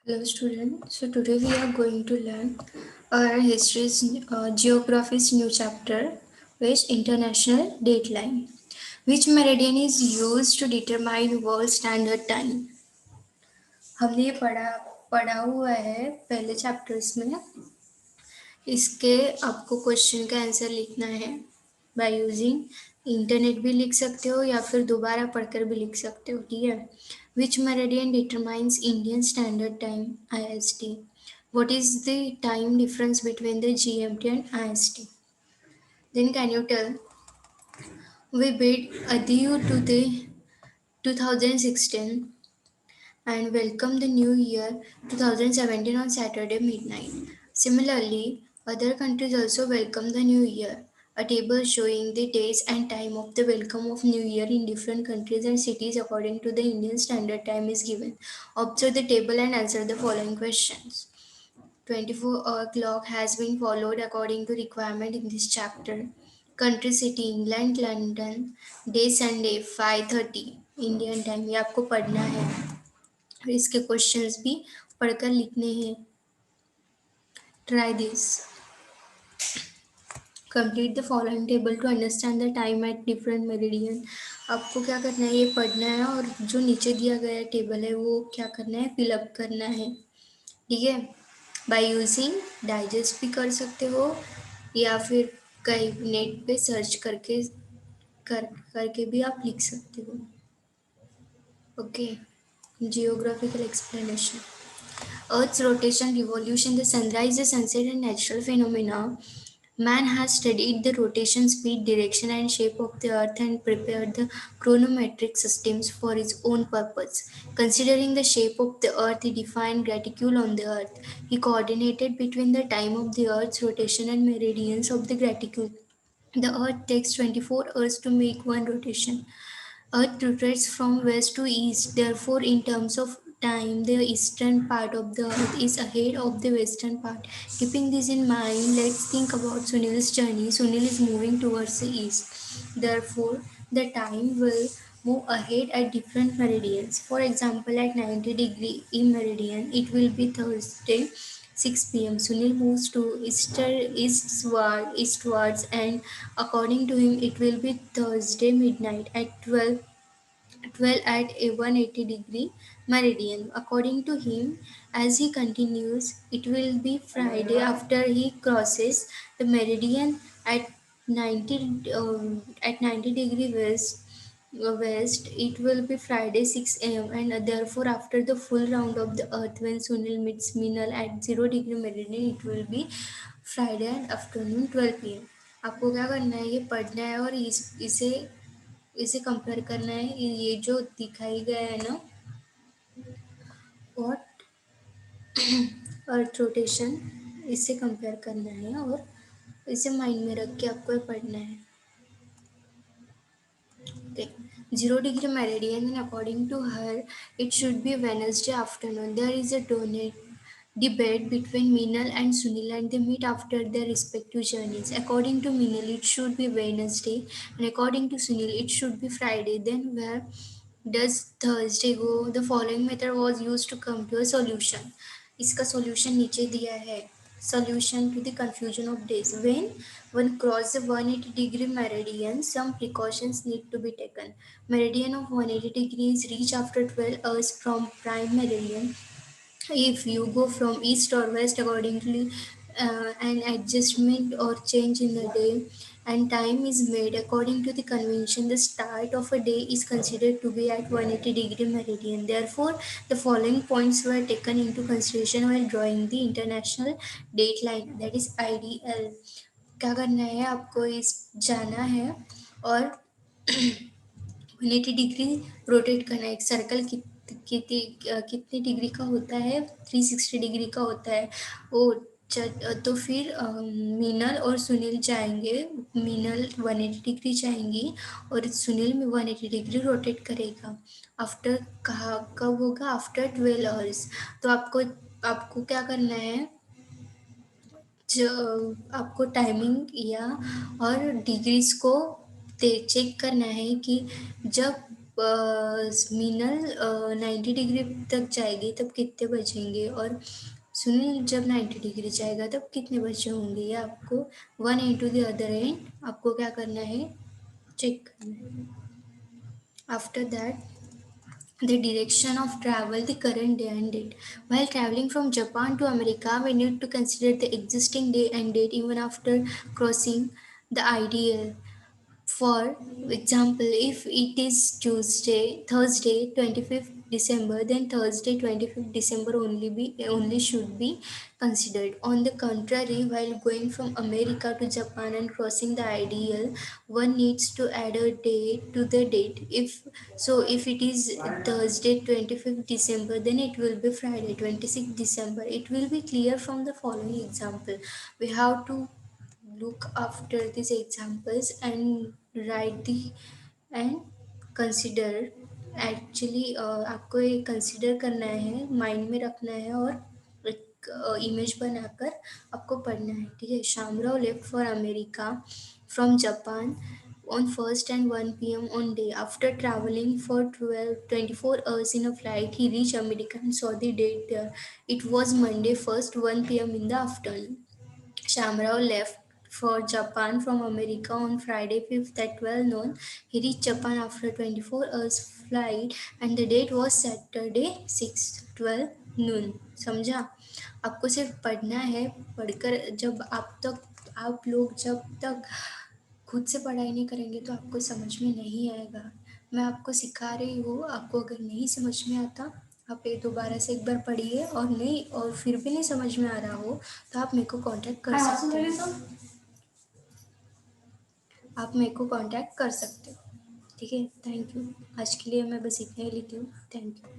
Hello students. So today we are going to learn our history's geography's new chapter, which international dateline. Which meridian is used to determine world standard time? हमने ये पढ़ा पढ़ा हुआ है पहले chapters में. इसके आपको क्वेश्चन का आंसर लिखना है बाय यूजिंग इंटरनेट भी लिख सकते हो या फिर दोबारा पढ़कर भी लिख सकते हो. ठीक है. Which meridian determines Indian standard time IST. What is the time difference between the GMT and IST? Then can you tell? We bid adieu to the 2016 and welcome the new year 2017 on Saturday midnight. Similarly, other countries also welcome the new year. A table showing the dates and time of the welcome of new year in different countries and cities according to the Indian standard time is given. Observe the table and answer the following questions. 24-hour clock has been followed according to requirement in this chapter. Country city England London. Day Sunday 5:30 Indian time. ये आपको पढ़ना है. इसके questions भी पढ़कर लिखने हैं. Try this. Complete the following table to understand the time at different meridian. आपको क्या करना है, ये पढ़ना है और जो नीचे दिया गया टेबल है वो क्या करना है, फिलअप करना है. ठीक है. बाय यूजिंग डाइजेस्ट भी कर सकते हो या फिर कहीं नेट पे सर्च करके भी आप लिख सकते हो. Okay. Geographical explanation. Earth's rotation, revolution, the sunrise, the sunset, and natural phenomena. Man has studied the rotation, speed, direction, and shape of the Earth and prepared the chronometric systems for his own purpose. Considering the shape of the Earth, he defined graticule on the Earth. He coordinated between the time of the Earth's rotation and meridians of the graticule. The Earth takes 24 hours to make one rotation. Earth rotates from west to east, therefore, in terms of time, the eastern part of the Earth is ahead of the western part. Keeping this in mind, let's think about Sunil's journey. Sunil is moving towards the east, therefore, the time will move ahead at different meridians. For example, at 90-degree in meridian, it will be Thursday 6 p.m. Sunil moves to eastwards, and according to him, it will be Thursday midnight at 12 at a 180-degree meridian. According to him, as he continues, it will be Friday after he crosses the meridian at 90 degree west. It will be Friday 6 a.m. and therefore after the full round of the earth, when Sunil meets Minal at 0 degree meridian, it will be Friday and afternoon 12 p.m. आपको क्या करना है, ये पढ़ना है और इसे compare करना है. ये जो दिखाई गया है ना, व्हाट अर्थ रोटेशन, इससे कंपेयर करना है और इसे माइंड में रख के आपको पढ़ना है. 0 degree meridian, and according to her, it should be Wednesday afternoon. There is a debate between Minal and Sunil, and they meet after their respective journeys. According to Minal, it should be Wednesday, and according to Sunil, it should be Friday. Then where does Thursday go? The following method was used to come to a solution. इसका solution नीचे दिया है. Solution to the confusion of days. When one crosses the 180-degree meridian, some precautions need to be taken. Meridian of 180 degrees reach after 12 hours from prime meridian. If you go from east or west accordingly, an adjustment or change in the day and time is made according to the convention. The start of a day is considered to be at 180-degree meridian. Therefore, the following points were taken into consideration while drawing the international date line, that is IDL. क्या करना है, आपको इस जाना है और 180 degree rotate करना है. एक सर्कल कितनी डिग्री का होता है, 360 डिग्री का होता है वो. तो फिर मीनल और सुनील जाएंगे. मीनल 180 डिग्री जाएंगी और सुनील में 180 डिग्री रोटेट करेगा. आफ्टर कब होगा, आफ्टर 12 आवर्स. तो आपको क्या करना है, जो आपको टाइमिंग या और डिग्रीज को चेक करना है कि जब मीनल 90 डिग्री तक जाएगी तब कितने बजेंगे, और सुनील जब 90 डिग्री जाएगा तब कितने बजे होंगे, ये आपको one into the other and आपको क्या करना है, चेक करना है. After that, the direction of travel, the current day and date. While traveling from Japan to America, we need to consider the existing day and date even after crossing the ideal. For example, if it is Thursday 25th December, then Thursday 25th December only should be considered. On the contrary, while going from America to Japan and crossing the ideal, one needs to add a day to the date. If it is Thursday 25th December, then it will be Friday 26th December. It will be clear from the following example. We have to look after these examples and write the and consider. Actually आपको ये consider करना है, mind में रखना है, और एक image बनाकर आपको पढ़ना है, ठीक है. Shamrao left for America from Japan on 1st and 1 p.m. on day. After traveling for 24 hours in a flight, he reached America and saw the date there. It was Monday 1st 1 p.m. in the afternoon. Shamrao left for Japan from America on Friday 5th at 12 noon. He reached Japan after 24 hours flight and the date was Saturday 6th 12 noon. समझा? आपको सिर्फ पढ़ना है. पढ़कर जब आप लोग जब तक खुद से पढ़ाई नहीं करेंगे तो आपको समझ में नहीं आएगा. मैं आपको सिखा रही हूँ. आपको अगर नहीं समझ में आता, आप ये दोबारा से एक बार पढ़िए, और फिर भी नहीं समझ में आ रहा हो तो आप मेरे को कांटेक्ट कर सकते हो. आप मेरे को कांटेक्ट कर सकते हो. ठीक है. Thank you. आज के लिए मैं बस इतना ही लेती हूँ. Thank you.